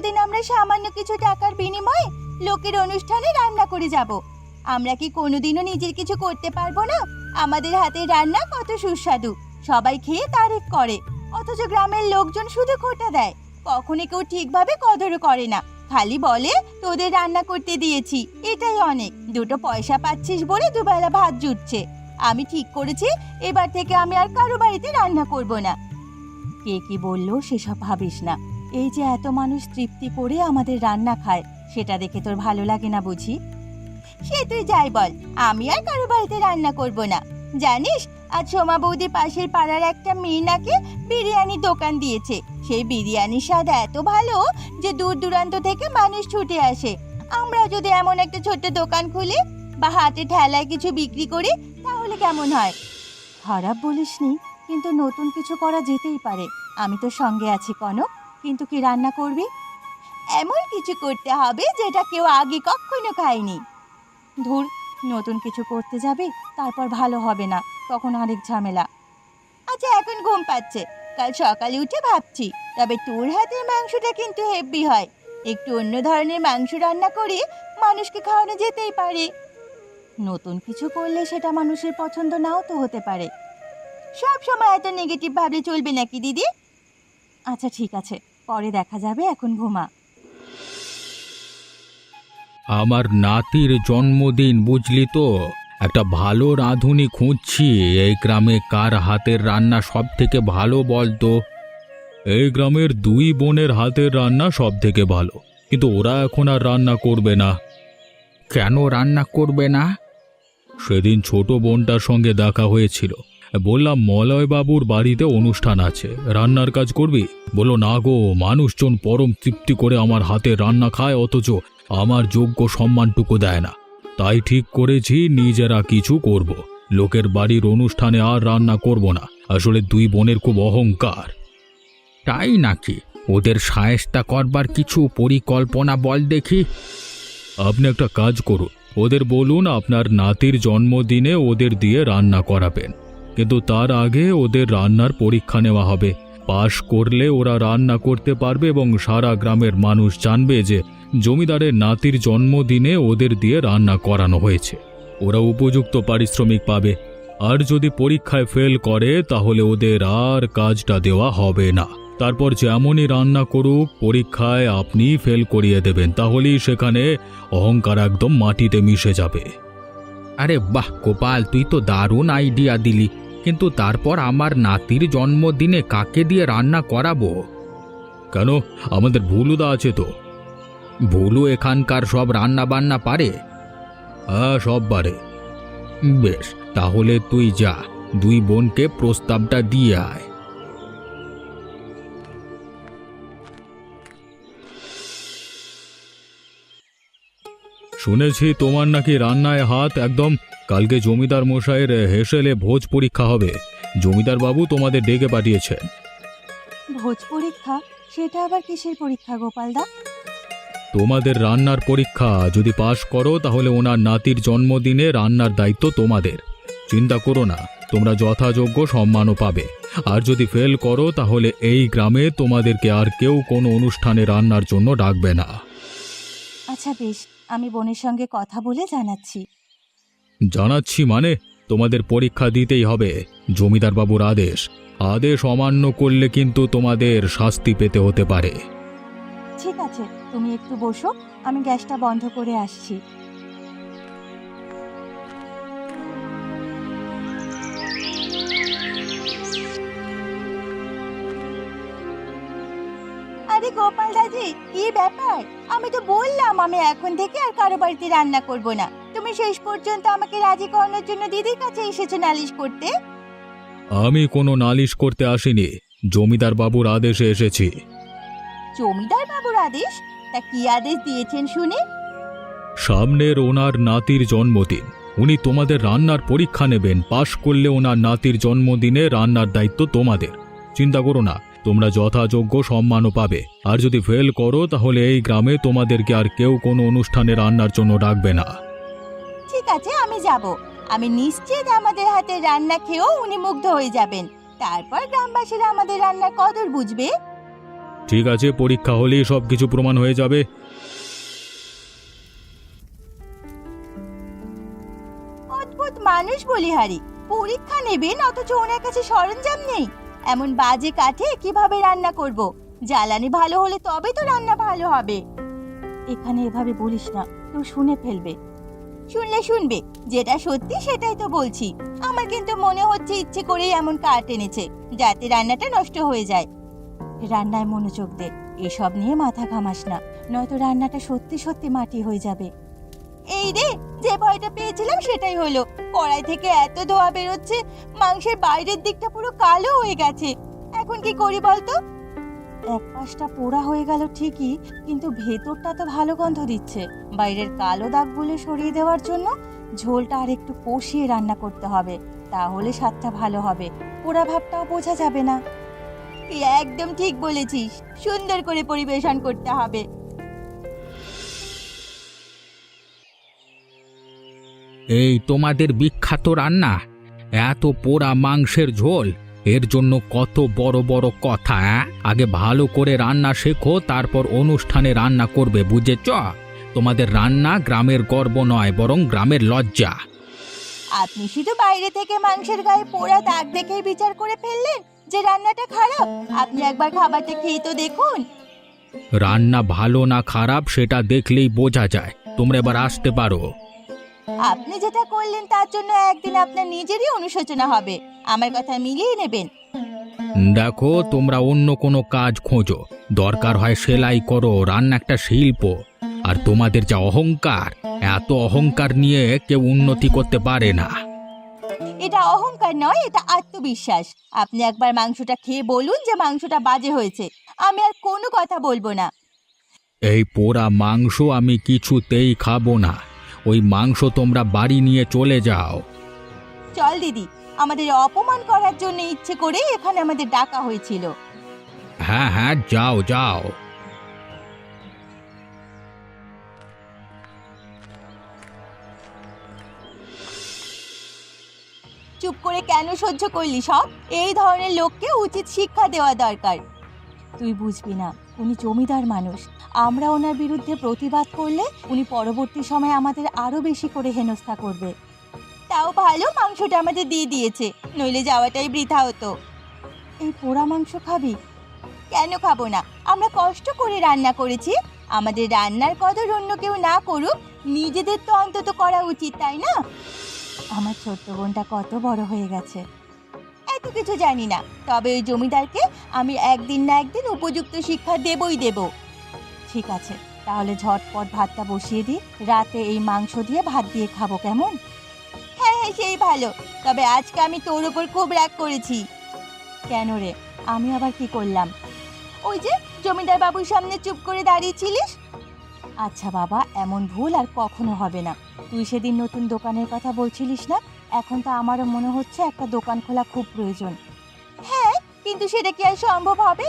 এতদিন আমরা সামান্য কিছু টাকার বিনিময়ে লোকের অনুষ্ঠানে রান্না করে যাব। আমরা কি কোনোদিনও নিজের কিছু করতে পারবো না? আমাদের হাতের রান্না কত সুস্বাদু, সবাই খেয়ে তারিফ করে, অথচ গ্রামের লোকজন শুধু খোঁটা দেয়। কখনো কেউ ঠিকভাবে কদরও করে না, খালি বলে তোদের রান্না করতে দিয়েছি, এটাই অনেক। দুটো পয়সা পাচ্ছিস বলে দুবেলা ভাত জুটছে। আমি ঠিক করেছি এবার থেকে আমি আর কারো বাড়িতে রান্না করব না। কে কি বললো সেসব ভাবিস না। এই যে এত মানুষ তৃপ্তি করে আমাদের রান্না খায়, সেটা দেখে তোর ভালো লাগে না বুঝি? সে তুই যাই বল, আমি আর কারো বাড়িতে রান্না করব না। জানিস, আজ সোমা বৌদি পাশের পাড়ার একটা মেয়ে নাকি বিরিয়ানি দোকান দিয়েছে। সেই বিরিয়ানির স্বাদ এত ভালো যে দূর দূরান্ত থেকে মানুষ ছুটে আসে। আমরা যদি এমন একটা ছোট্ট দোকান খুলি বা হাটে ঠেলায় কিছু বিক্রি করি, তাহলে কেমন হয়? খারাপ বলিসনি, কিন্তু নতুন কিছু করা যেতেই পারে। আমি তো সঙ্গে আছি কনক, কিন্তু কি রান্না করবি? এমন কিছু করতে হবে যেটা কেউ আগে কখনো খায়নি। ধুর, নতুন কিছু করতে যাবে তারপর ভালো হবে না, তখন আরেক ঝামেলা। আচ্ছা, এখন ঘুম পাচ্ছে, কাল সকালে উঠে ভাবছি। তবে তোর হাতের মাংসটা কিন্তু হেভি হয়। একটু অন্য ধরনের মাংস রান্না করে মানুষকে খাওয়ানো যেতেই পারে। নতুন কিছু করলে সেটা মানুষের পছন্দ নাও তো হতে পারে। সব সময় এত নেগেটিভ ভাবলে চলবে নাকি দিদি? আচ্ছা ঠিক আছে, পরে দেখা যাবে, এখন ঘুমা। আমার নাতির জন্মদিন বুঝলি তো, একটা ভালো রাঁধুনি খুঁজছি। এই গ্রামে কার হাতের রান্না সব থেকে ভালো বলতো? এই গ্রামের দুই বোনের হাতের রান্না সব থেকে ভালো, কিন্তু ওরা এখন আর রান্না করবে না। কেন রান্না করবে না? সেদিন ছোট বোনটার সঙ্গে দেখা হয়েছিল, বললাম মলয় বাবুর বাড়িতে অনুষ্ঠান আছে, রান্নার কাজ করবি? বললো না গো, মানুষজন পরম তৃপ্তি করে আমার হাতে রান্না খায়, অথচ আমার যোগ্য সম্মানটুকু দেয় না। তাই ঠিক করেছি নিজেরা কিছু করব, লোকের বাড়ির অনুষ্ঠানে আর রান্না করব না। আসলে দুই বোনের খুব অহংকার। তাই নাকি? ওদের সায়স্তা করবার কিছু পরিকল্পনা বল দেখি। আপনি একটা কাজ করুন, ওদের বলুন আপনার নাতির জন্মদিনে ওদের দিয়ে রান্না করাবেন, কিন্তু তার আগে ওদের রান্নার পরীক্ষা নেওয়া হবে। পাশ করলে ওরা রান্না করতে পারবে এবং সারা গ্রামের মানুষ জানবে যে জমিদারের নাতির জন্মদিনে ওদের দিয়ে রান্না করানো হয়েছে। ওরা উপযুক্ত পারিশ্রমিক পাবে। আর যদি পরীক্ষায় ফেল করে তাহলে ওদের আর কাজটা দেওয়া হবে না। তারপর যেমনই রান্না করুক, পরীক্ষায় আপনি ফেল করিয়ে দেবেন, তাহলেই সেখানে অহংকার একদম মাটিতে মিশে যাবে। আরে বাহ গোপাল, তুই তো দারুণ আইডিয়া দিলি, কিন্তু তারপর আমার নাতির জন্মদিনে কাকে দিয়ে রান্না করাবো? কেন, আমাদের ভুলুদা আছে তো। ভুলু এখানকার সব রান্না বান্না পারে? হ্যাঁ, সব পারে। বেশ, তাহলে তুই যা, দুই বোনকে প্রস্তাবটা দিয়ে আয়। শুনেছি তোমার নাকি রান্নায় হাত একদম। কালকে জমিদার মশাইয়ের হেসেলে ভোজ পরীক্ষা হবে, জমিদার বাবু তোমাদের ডেকে পাঠিয়েছেন। ভোজ পরীক্ষা? সেটা আবার কিসের পরীক্ষা গোপালদা? তোমাদের রান্নার পরীক্ষা। যদি পাশ করো তাহলে ওনার নাতির জন্মদিনে রান্নার দায়িত্ব তোমাদের। চিন্তা করো না, তোমরা যথাযোগ্য সম্মানও পাবে। আর যদি ফেল করো তাহলে এই গ্রামে তোমাদেরকে আর কেউ কোনো অনুষ্ঠানে রান্নার জন্য ডাকবে না। আচ্ছা বেশ, আমি বোনের সঙ্গে কথা বলে জানাচ্ছি। জানাচ্ছি মানে? তোমাদের পরীক্ষা দিতেই হবে, জমিদার বাবুর আদেশ। আদেশ অমান্য করলে কিন্তু তোমাদের শাস্তি পেতে হতে পারে। ঠিক আছে, তুমি একটু বসো, আমি গ্যাসটা বন্ধ করে আসছি। আরে গোপাল দাদি, কি ব্যাপার? আমি তো বললাম আমি এখন থেকে আর কারো বাড়িতে রান্না করব না। তুমি শেষ পর্যন্ত আমাকে রাজি করানোর জন্য দিদির কাছে এসেছো নালিশ করতে। আমি কোনো নালিশ করতে আসিনি, জমিদার বাবুর আদেশে এসেছি। জমিদার বাবুর আদেশ? তা কি আদেশ দিয়েছেন শুনে? সামনের ওনার নাতির জন্মদিন, উনি তোমাদের রান্নার পরীক্ষা নেবেন। পাশ করলে ওনার নাতির জন্মদিনে রান্নার দায়িত্ব তোমাদের। চিন্তা করো না, তোমরা যথাযোগ্য সম্মানও পাবে। আর যদি ফেল করো তাহলে এই গ্রামে তোমাদেরকে আর কেউ কোনো অনুষ্ঠানে রান্নার জন্য ডাকবে না। ঠিক আছে, আমি যাব। আমি নিশ্চিত আমাদের হাতে রান্না খেয়েও উনি মুগ্ধ হয়ে যাবেন। তারপর গ্রামবাসীরা আমাদের রান্নার কদর বুঝবে। ঠিক আছে, পরীক্ষা হলেই সব কিছু প্রমাণ হয়ে যাবে। অদ্ভুত মানুষ বলিহারি, পরীক্ষা নেবেন অথচ ওনার কাছে সরঞ্জাম নেই। এমন বাজে কাঠে কিভাবে রান্না করব? জ্বালানি ভালো হলে তবে তো রান্না ভালো হবে। এখানে এভাবে বলিস না, কেউ শুনে ফেলবে। শুনলে শুনবে, যেটা সত্যি সেটাই তো বলছি। আমার কিন্তু মনে হচ্ছে ইচ্ছে করেই এমন কাঠ এনেছে যাতে রান্নাটা নষ্ট হয়ে যায়। রান্নায় মনোযোগ দে, এসব নিয়ে মাথা ঘামাস না, নয়তো রান্নাটা সত্যি সত্যি মাটি হয়ে যাবে। এই রে, যে ভয়টা পেয়েছিলাম সেটাই হলো। কড়াই থেকে এত ধোঁয়া বেরোচ্ছে, মাংসের বাইরের দিকটা পুরো কালো হয়ে গেছে। এখন কি করি বলতো? এক পাশটা পোড়া হয়ে গেল ঠিকই, কিন্তু ভেতরটা তো ভালো গন্ধ দিচ্ছে। বাইরের কালো দাগগুলো সরিয়ে দেওয়ার জন্য ঝোলটা আর একটু কষিয়ে রান্না করতে হবে, তাহলে স্বাদটা ভালো হবে, পোড়া ভাবটাও বোঝা যাবে না। তুই একদম ঠিক বলেছিস, সুন্দর করে পরিবেশন করতে হবে। এই তোমাদের বিখ্যাত রান্না, এত পোড়া মাংসের ঝোল, এর জন্য কত বড় বড় কথা। আগে ভালো করে রান্না শেখো, তারপর অনুষ্ঠানে রান্না করবে, বুঝেছ? তোমাদের রান্না গ্রামের গর্ব নয়, বরং গ্রামের লজ্জা। আপনি শুধু বাইরে থেকে মাংসের গায়ে পোড়া দাগ দেখেই বিচার করে ফেললেন যে রান্নাটা খারাপ। আপনি একবার খাবারটা খেয়ে তো দেখুন। রান্না ভালো না খারাপ সেটা দেখলেই বোঝা যায়। তোমরা এবার আসতে পারো। আপনি যেটা করলেন তার জন্য একদিন আপনার নিজেরই অনুশোচনা হবে। আমার কথা মিলিয়ে নেবেন। দেখো, তোমরা অন্য কোনো কাজ খোঁজো, দরকার হয় সেলাই করো, রান্না একটা শিল্প। আর তোমাদের যা অহংকার, এত অহংকার নিয়ে কেউ উন্নতি করতে পারে না। এটা অহংকার নয়, এটা আত্মবিশ্বাস। আপনি একবার মাংসটা খেয়ে বলুন যে মাংসটা বাজে হয়েছে, আমি আর কোনো কথা বলবো না। এই পোড়া মাংস আমি কিছুতেই খাবো না। ওই মাংস তোমরা বাড়ি নিয়ে চলে যাও। চল দিদি, আমাদের অপমান করার জন্য ইচ্ছে করে এখানে আমাদের ডাকা হয়েছিল। হ্যাঁ হ্যাঁ, যাও যাও। চুপ করে কেন সহ্য করলি সব? এই ধরনের লোককে উচিত শিক্ষা দেওয়া দরকার। তুই বুঝবি না, উনি জমিদার মানুষ। আমরা ওনার বিরুদ্ধে প্রতিবাদ করলে উনি পরবর্তী সময় আমাদের আরো বেশি করে হেনস্থা করবে। তাও ভালো মাংসটা আমাদের দিয়ে দিয়েছে, নইলে যাওয়াটাই বৃথা হতো। এই পোড়া মাংস খাবি? কেন খাবো না? আমরা কষ্ট করে রান্না করেছি। আমাদের রান্নার কদর অন্য কেউ না করুক, নিজেদের তো অন্তত করা উচিত, তাই না? আমার ছোট্ট বোনটা কত বড় হয়ে গেছে। এত কিছু জানি না, তবে ওই জমিদারকে আমি একদিন না একদিন উপযুক্ত শিক্ষা দেবই দেব। ঠিক আছে, তাহলে ঝটপট ভাতটা বসিয়ে দিই, রাতে এই মাংস দিয়ে ভাত দিয়ে খাবো, কেমন? হ্যাঁ হ্যাঁ, সেই ভালো। তবে আজকে আমি তোর উপর খুব রাগ করেছি। কেন রে? আমি আবার কি করলাম? ওই যে জমিদার বাবুর সামনে চুপ করে দাঁড়িয়েছিলিস। আচ্ছা বাবা, এমন ভুল আর কখনো হবে না। তুই সেদিন নতুন দোকানের কথা বলছিলিস না? এখন তো আমারও মনে হচ্ছে একটা দোকান খোলা খুব প্রয়োজন। হ্যাঁ, কিন্তু সেটা কি আর সম্ভব হবে?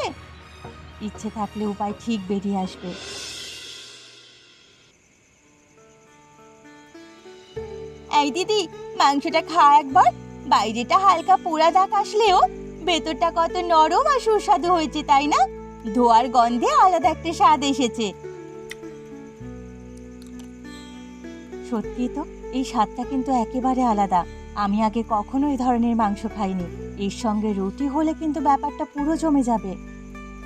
ইচ্ছে থাকলে উপায় ঠিক বেরিয়ে আসবে। এই দিদি, মাংসটা খা একবার। বাইরেটা হালকা পোড়া দাগ আসলেও ভেতরটা কত নরম আর সুস্বাদু হয়েছে, তাই না? ধোয়ার গন্ধে আলাদা একটা স্বাদ এসেছে। সত্যি তো, এই স্বাদটা কিন্তু একেবারে আলাদা। আমি আগে কখনো এই ধরনের মাংস খাইনি। এর সঙ্গে রুটি হলে কিন্তু ব্যাপারটা পুরো জমে যাবে।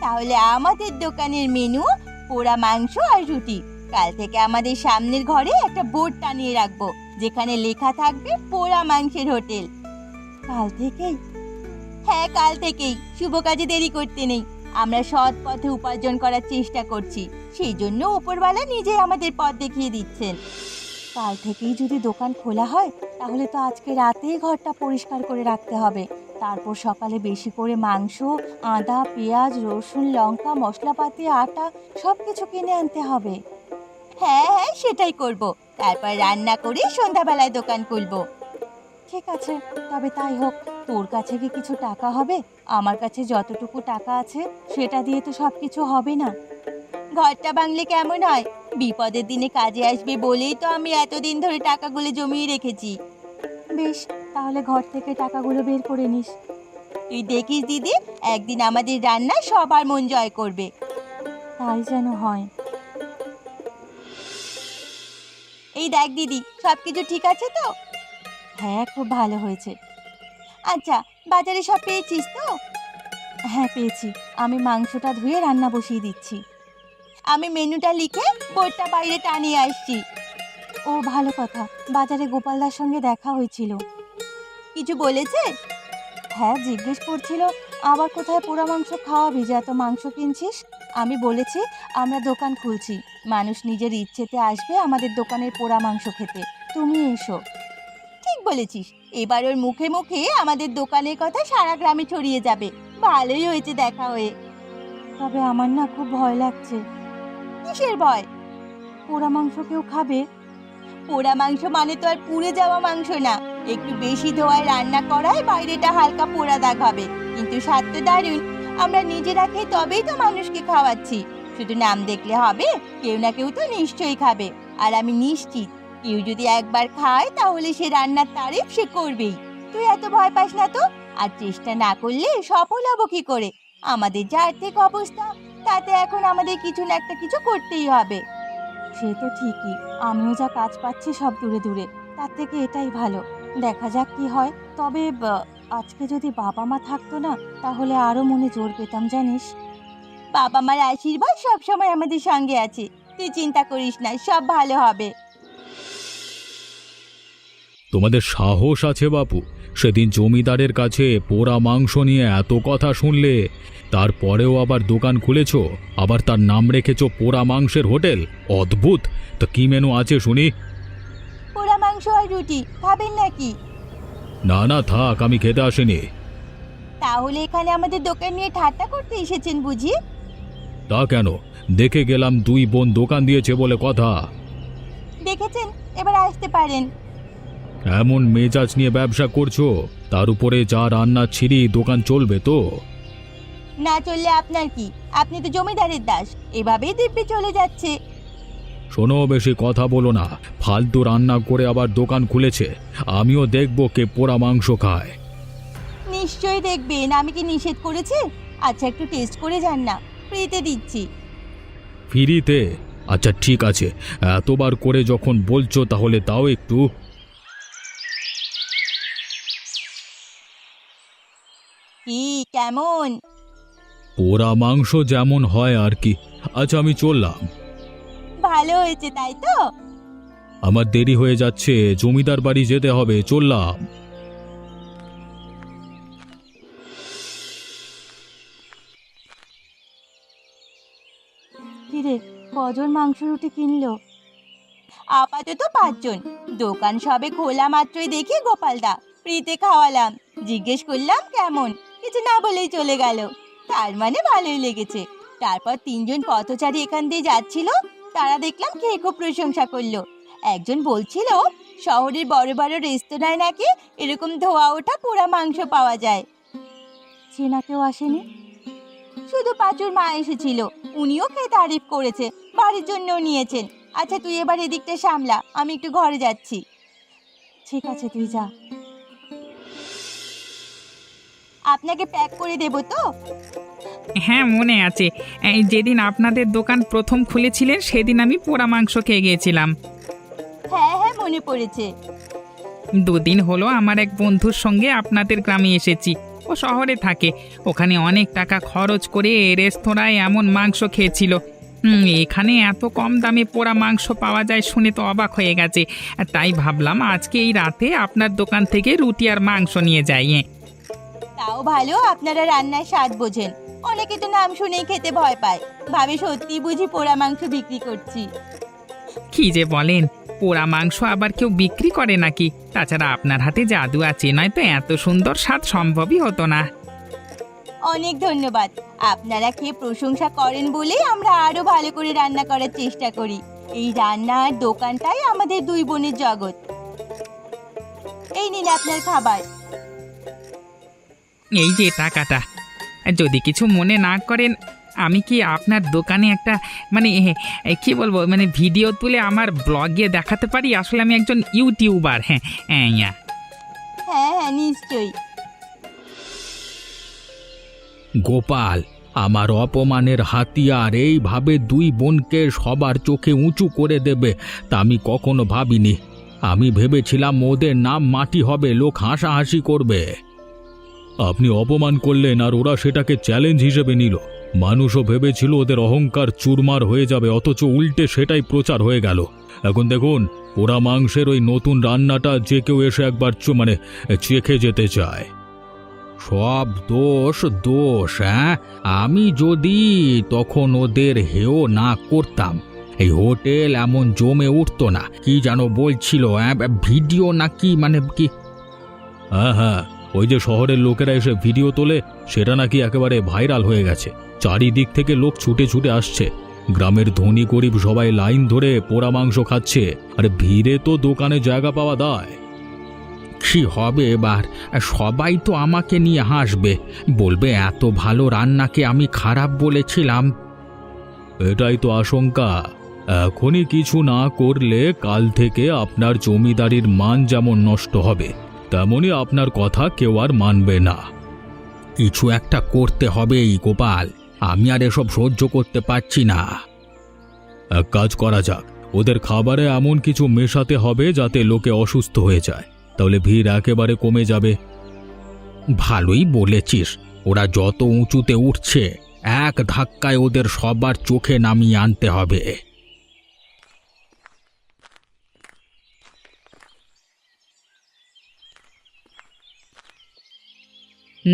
তাহলে আমাদের দোকানের মেনু পোড়া মাংস আর রুটি। কাল থেকে আমাদের সামনের ঘরে একটা বোর্ড টানিয়ে রাখবো, যেখানে লেখা থাকবে পোড়া মাংসের হোটেল। কাল থেকেই? হ্যাঁ, কাল থেকেই। শুভ কাজে দেরি করতে নেই। আমরা সৎ পথে উপার্জন করার চেষ্টা করছি, সেই জন্য উপরওয়ালা নিজেই আমাদের পথ দেখিয়ে দিচ্ছেন। কাল থেকেই যদি দোকান খোলা হয়, তাহলে তো আজকে রাতেই ঘরটা পরিষ্কার করে রাখতে হবে। তারপর সকালে বেশি করে মাংস, আদা, পেঁয়াজ, রসুন, লঙ্কা, মশলাপাতি, আটা সব কিছু কিনে আনতে হবে। হ্যাঁ হ্যাঁ, সেটাই করব। তারপর রান্না করে সন্ধ্যাবেলায় দোকান খুলবো। ঠিক আছে, তবে তাই হোক। তোর কাছে কি কিছু টাকা হবে? আমার কাছে যতটুকু টাকা আছে সেটা দিয়ে তো সব কিছু হবে না। ঘরটা ভাঙলে কেমন হয়? বিপদের দিনে কাজে আসবে বলেই তো আমি এতদিন ধরে টাকাগুলো জমিয়ে রেখেছি। বেশ, তাহলে ঘর থেকে টাকাগুলো বের করে নিস। তুই দেখিস দিদি, একদিন আমাদের রান্না সবার মন জয় করবে। তাই যেন হয়। এই দেখ দিদি, সব কিছু ঠিক আছে তো? হ্যাঁ, খুব ভালো হয়েছে। আচ্ছা, বাজারে সব পেয়েছিস তো? হ্যাঁ, পেয়েছি। আমি মাংসটা ধুয়ে রান্না বসিয়ে দিচ্ছি। আমি মেনুটা লিখে বোর্ডটা বাইরে টানিয়ে আসছি। ও ভালো কথা। বাজারে গোপালদার সঙ্গে দেখা হয়েছিল। কিছু বলেছে? হ্যাঁ, জিজ্ঞেস করছিল আবার কোথায় পোড়া মাংস খাওয়াবি যে এত মাংস কিনছিস। আমি বলেছি আমরা দোকান খুলছি, মানুষ নিজের ইচ্ছেতে আসবে আমাদের দোকানের পোড়া মাংস খেতে, তুমি এসো। ঠিক বলেছিস, এবার ওর মুখে মুখে আমাদের দোকানের কথা সারা গ্রামে ছড়িয়ে যাবে। ভালোই হয়েছে দেখা হয়ে। তবে আমার না খুব ভয় লাগছে। কিসের ভয়? পোড়া মাংস কেউ খাবে? পোড়া মাংস মানে তো আর পুড়ে যাওয়া মাংস না। একটু বেশি ধোয়ায় রান্না করায় বাইরেটা হালকা পোড়া দাগ হবে, কিন্তু স্বাদ তো দারুণ। আমরা নিজেরা খেয়ে তবেই তো মানুষকে খাওয়াচ্ছি। শুধু নাম দেখলে হবে, কেউ না কেউ তো নিশ্চয়ই খাবে। আর আমি নিশ্চিত কেউ যদি একবার খায় তাহলে সে রান্নার তারিফ সে করবেই। তুই এত ভয় পাস না তো। আর চেষ্টা না করলে সফল হব কি করে? আমাদের যা আর্থিক অবস্থা, তাতে এখন আমাদের কিছু না একটা কিছু করতেই হবে। সে তো ঠিকই, আমিও যা কাজ পাচ্ছি সব দূরে দূরে, তার থেকে এটাই ভালো। দেখা যাক কি হয়। তবে আজকে যদি বাবা মা থাকতো না, তাহলে আরো মনে জোর পেতাম জানিস। বাবা মার আশীর্বাদ সবসময় আমাদের সঙ্গে আছে, তুই চিন্তা করিস না, সব ভালো হবে। তোমাদের সাহস আছে বাপু, সেদিন জমিদারের কাছে পোড়া মাংস নিয়ে এত কথা শুনলে, তারপরেও আবার দোকান খুলেছো, আবার তার নাম রেখেছো পোড়া মাংসের হোটেল। অদ্ভুত। তো কি মেনু আছে শুনি? পোড়া মাংস আর রুটি, খাবেন নাকি? না না থাক, আমি খেতে আসিনি। তাহলে এখানে আমাদের দোকান নিয়ে ঠাট্টা করতে এসেছেন বুঝি? তা কেন? দেখে গেলাম দুই বোন দোকান দিয়েছে বলে কথা। দেখেছেন, এবার আসতে পারেন। এমন মেজাজ নিয়ে ব্যবসা করছো, তার উপরে যা রান্না ছিঁড়ি, দোকান চলবে তো? না চললে আপনার কি? আপনি তো জমিদারের দাস, এভাবেই দিব্যি চলে যাচ্ছে। শোনো, বেশি কথা বলো না। ফালতু রান্না করে আবার দোকান খুলেছে, আমিও দেখব কে পোড়া মাংস খায়। নিশ্চয়ই দেখবেন, আমি কি নিষেধ করেছি? আচ্ছা, একটু টেস্ট করে যান না, ফ্রিতে দিচ্ছি। ফ্রিতে? আচ্ছা ঠিক আছে, এতবার করে যখন বলছো তাহলে তাও একটু। কি কেমন? পোড়া মাংস যেমন হয় আর কি। আচ্ছা আমি চললাম। ভালো হয়েছে তাই তো? আমার দেরি হয়ে যাচ্ছে, জমিদার বাড়ি যেতে হবে, চললাম। কিরে, কজন মাংস রুটি কিনলো? আপাতত 5 জন। দোকান সবে খোলা মাত্রই দেখি গোপালদা, ফ্রিতে খাওয়ালাম। জিজ্ঞেস করলাম কেমন, কিছু না বলেই চলে গেল। তার মানে ভালোই লেগেছে। তারপর 3 জন পথচারী এখান দিয়ে যাচ্ছিল, তারা দেখলাম খেয়ে খুব প্রশংসা করলো। একজন বলছিল শহরের বড় বড় রেস্তোরাঁয় নাকি এরকম ধোয়া ওঠা পোড়া মাংস পাওয়া যায়। চেনা কেউ আসেনি? শুধু পাঁচুর মা এসেছিল, উনিও খেয়ে তারিফ করেছে, বাড়ির জন্যও নিয়েছেন। আচ্ছা তুই এবার এদিকটা সামলা, আমি একটু ঘরে যাচ্ছি। ঠিক আছে, তুই যা। আপনাকে প্যাক করে দেব তো? হ্যাঁ মনে আছে, এই যেদিন আপনাদের দোকান প্রথম খুলেছিলেন সেদিন আমি পোড়া মাংস খেয়ে গিয়েছিলাম। হ্যাঁ হ্যাঁ, মনে পড়েছে। 2 দিন হলো আমার এক বন্ধুর সঙ্গে আপনাদের গ্রামে এসেছি। ও শহরে থাকে, ওখানে অনেক টাকা খরচ করে রেস্তোরাঁয় এমন মাংস খেয়েছিল। এখানে এত কম দামে পোড়া মাংস পাওয়া যায় শুনে তো অবাক হয়ে গেছে। তাই ভাবলাম আজকে এই রাতে আপনার দোকান থেকে রুটি আর মাংস নিয়ে যাই। তাও ভালো, আপনারা রান্নার স্বাদ বোঝেন। অনেকে তো নাম শুনেই খেতে ভয় পায়, ভাবে সত্যি বুঝি পোড়া মাংস বিক্রি করছি। কি যে বলেন, পোড়া মাংস আবার কেউ বিক্রি করে নাকি? তাছাড়া আপনার হাতে জাদু আছে, নয়তো এত সুন্দর স্বাদ সম্ভবই হতো না। অনেক ধন্যবাদ। আপনারা খেয়ে প্রশংসা করেন বলেই আমরা আরো ভালো করে রান্না করার চেষ্টা করি। এই রান্নার দোকানটাই আমাদের 2 বোনের জগৎ। এই নিন আপনার খাবার। এই যে টাকাটা, যদি কিছু মনে না করেন, আমি কি আপনার দোকানে একটা মানে কি বলবো, মানে ভিডিও তুলে আমার ব্লগে দেখাতে পারি? আসলে আমি একজন ইউটিউবার। হ্যাঁ হ্যাঁ হ্যাঁ হ্যাঁ, নিশ্চয়ই। গোপাল, আমার অপমানের হাতিয়ার এইভাবে দুই বোনকে সবার চোখে উঁচু করে দেবে তা আমি কখনো ভাবিনি। আমি ভেবেছিলাম ওদের নাম মাটি হবে, লোক হাসাহাসি করবে। আপনি অপমান করলেন আর ওরা সেটাকে চ্যালেঞ্জ হিসেবে নিল। মানুষও ভেবেছিল ওদের অহংকার চুরমার হয়ে যাবে, অথচ উল্টে সেটাই প্রচার হয়ে গেল। এখন দেখুন, পোড়া মাংসের ওই নতুন রান্নাটা যে কেউ এসে একবার চেখে যেতে চায়। সব দোষ দোষ, হ্যাঁ? আমি যদি তখন ওদের হেও না করতাম, এই হোটেল এমন জমে উঠতো না। কি যেন বলছিল, ভিডিও নাকি মানে কি? হ্যাঁ হ্যাঁ, ওই যে শহরের লোকেরা এসে ভিডিও তোলে, সেটা নাকি একেবারে ভাইরাল হয়ে গেছে। চারিদিক থেকে লোক ছুটে ছুটে আসছে। গ্রামের ধনী গরিব সবাই লাইন ধরে পোড়া মাংস খাচ্ছে। আরে ভিড়ে তো দোকানে জায়গা পাওয়া দায়। কি হবে এবার? সবাই তো আমাকে নিয়ে হাসবে, বলবে এত ভালো রান্নাকে আমি খারাপ বলেছিলাম। এটাই তো আশঙ্কা। এখনই কিছু না করলে কাল থেকে আপনার জমিদারির মান যেমন নষ্ট হবে, তেমনি আপনার কথা কেউ আর মানবে না। কিছু একটা করতে হবেই গোপাল, আমি আর এসব সহ্য করতে পারছি না। এক কাজ করা যাক, ওদের খাবারে এমন কিছু মেশাতে হবে যাতে লোকে অসুস্থ হয়ে যায়, তাহলে ভিড় একেবারে কমে যাবে। ভালোই বলেছিস, ওরা যত উঁচুতে উঠছে এক ধাক্কায় ওদের সবার চোখে নামিয়ে আনতে হবে।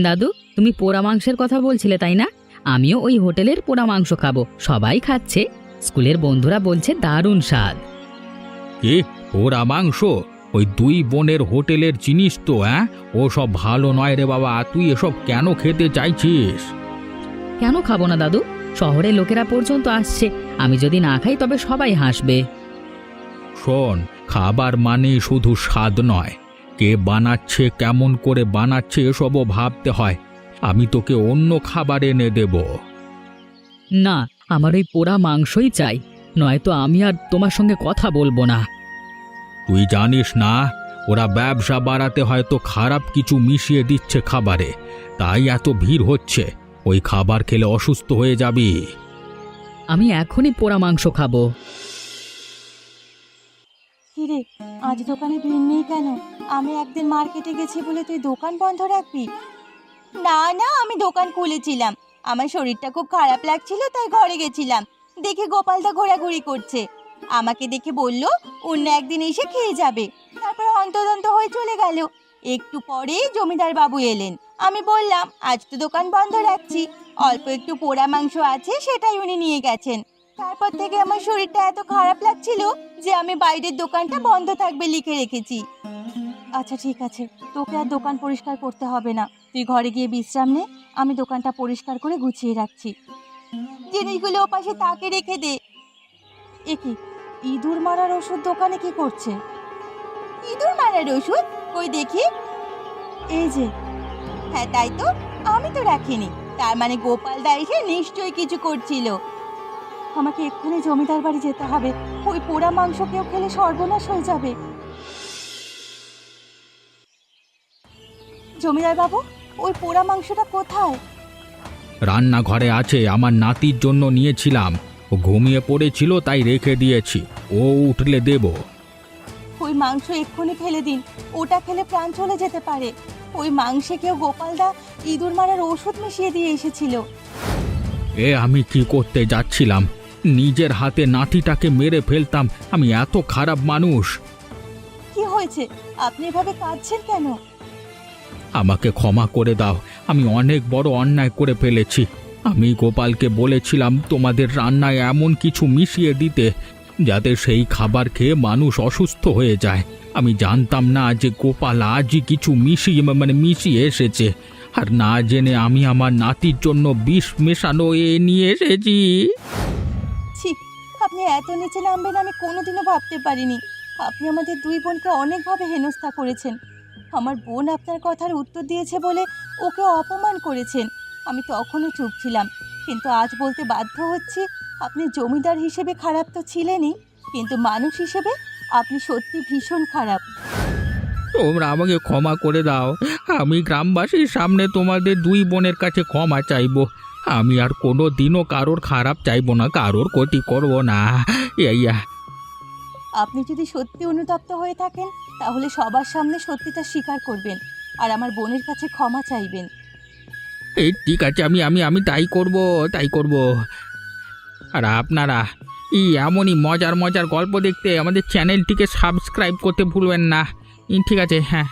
দাদু, তুমি পোড়া মাংসের কথা বলছিলে তাই না? আমিও ওই হোটেলের পোড়া মাংস খাবো, সবাই খাচ্ছে। স্কুলের বন্ধুরা বলছে দারুণ স্বাদ। কি পোড়া মাংস? ওই দুই বোনের হোটেলের জিনিস তো, ও সব ভালো নয় রে বাবা। তুই এসব কেন খেতে চাইছিস? কেন খাবো না দাদু? শহরের লোকেরা পর্যন্ত আসছে, আমি যদি না খাই তবে সবাই হাসবে। শোন, খাবার মানে শুধু স্বাদ নয়, কে বানাচ্ছে, কেমন করে বানাচ্ছে এসবও ভাবতে হয়। আমি তোকে অন্য খাবার এনে দেব। না, আমার ওই পোড়া মাংসই চাই, নয়তো আমি আর তোমার সঙ্গে কথা বলবো না। তুই জানিস না, ওরা ব্যবসা বাড়াতে হয়তো খারাপ কিছু মিশিয়ে দিচ্ছে খাবারে, তাই এত ভিড় হচ্ছে। ওই খাবার খেলে অসুস্থ হয়ে যাবি। আমি এখনই পোড়া মাংস খাবো। কিরে, আজ দোকানে ভিড় নেই কেন? আমি একদিন মার্কেটে গেছি বলে তুই দোকান বন্ধ রাখবি? না না, আমি দোকান খুলেছিলাম। আমার শরীরটা খুব খারাপ লাগছিল, তাই ঘরে গেছিলাম। দেখে গোপালদা ঘোরাঘুরি করছে, আমাকে দেখে বলল অন্য একদিন এসে খেয়ে যাবে। তারপর হন্তদন্ত হয়ে চলে গেল। একটু পরেই জমিদার বাবু এলেন। আমি বললাম আজ তো দোকান বন্ধ রাখছি, অল্প একটু পোড়া মাংস আছে, সেটাই উনি নিয়ে গেছেন। তারপর থেকে আমার শরীরটা এত খারাপ লাগছিল যে আমি বাইরের দোকানটা বন্ধ থাকবে লিখে রেখেছি। আচ্ছা ঠিক আছে, তোকে আর দোকান পরিষ্কার করতে হবে না। তুই ঘরে গিয়ে বিশ্রাম নে, আমি দোকানটা পরিষ্কার করে গুছিয়ে রাখছি। জিনিসগুলো ওপাশে তাকে রেখে দে। এ কি, ইঁদুর মারার ওষুধ দোকানে কি করছে? ইঁদুর মারার ওষুধ? কই দেখি। এই যে। হ্যাঁ তাই তো, আমি তো রাখিনি। তার মানে গোপালদা এসে নিশ্চয়ই কিছু করছিল। আমাকে এক্ষুনি জমিদার বাড়ি যেতে হবে, ওই পোড়া মাংস কেউ খেলে সর্বনাশ হয়ে যাবে। জমিদার বাবু, ওই পোড়া মাংসটা কোথায়? রান্নাঘরে আছে, আমার নাতির জন্য নিয়েছিলাম। ও ঘুমিয়ে পড়েছিল তাই রেখে দিয়েছি, ও উঠলে দেব। ওই মাংস এক্ষুনি ফেলে দিন, ওটা খেলে প্রাণ চলে যেতে পারে। ওই মাংসে কেউ গোপালদা ইঁদুর মারার ওষুধ মিশিয়ে দিয়ে এসেছিল। আমি কি করতে যাচ্ছিলাম? নিজের হাতে নাতিটাকে মেরে ফেলতাম। আমি এত খারাপ মানুষ? কি হয়েছে, আপনি এভাবে কাঁদছেন কেন? আমাকে ক্ষমা করে দাও, আমি অনেক বড় অন্যায় করে ফেলেছি। আমি গোপালকে বলেছিলাম তোমাদের রান্নায় এমন কিছু মিশিয়ে দিতে যাতে সেই খাবার খেয়ে মানুষ অসুস্থ হয়ে যায়। আমি জানতাম না যে গোপাল আজই কিছু মিশিয়ে এসেছে, আর না জেনে আমি আমার নাতির জন্য বিষ মেশানো নিয়ে এসেছি। ছি, আপনি এত নিচে নামবেন আমি কোনোদিনও ভাবতে পারিনি। আপনি আমাদের দুই বোনকে অনেকভাবে হেনস্থা করেছেন। আমার বোন আপনার কথার উত্তর দিয়েছে বলে ওকে অপমান করেছেন। আমি তখনও চুপ ছিলাম, কিন্তু আজ বলতে বাধ্য হচ্ছি, আপনি জমিদার হিসেবে খারাপ তো ছিলেনই, কিন্তু মানুষ হিসেবে আপনি সত্যি ভীষণ খারাপ। তোমরা আমাকে ক্ষমা করে দাও। আমি গ্রামবাসীর সামনে তোমাদের দুই বোনের কাছে ক্ষমা চাইব। আমি আর কোনো দিনও কারোর খারাপ চাইবো না, কারোর ক্ষতি করবো না। ইয়া আপনি যদি সত্যি অনুতপ্ত হয়ে থাকেন তাহলে সবার সামনে সত্যিটা স্বীকার করবেন আর আমার বোনের কাছে ক্ষমা চাইবেন। এই ঠিক আছে, আমি আমি আমি তাই করব, তাই করব। আর আপনারা এমনই মজার মজার গল্প দেখতে আমাদের চ্যানেলটিকে সাবস্ক্রাইব করতে ভুলবেন না। ঠিক আছে, হ্যাঁ।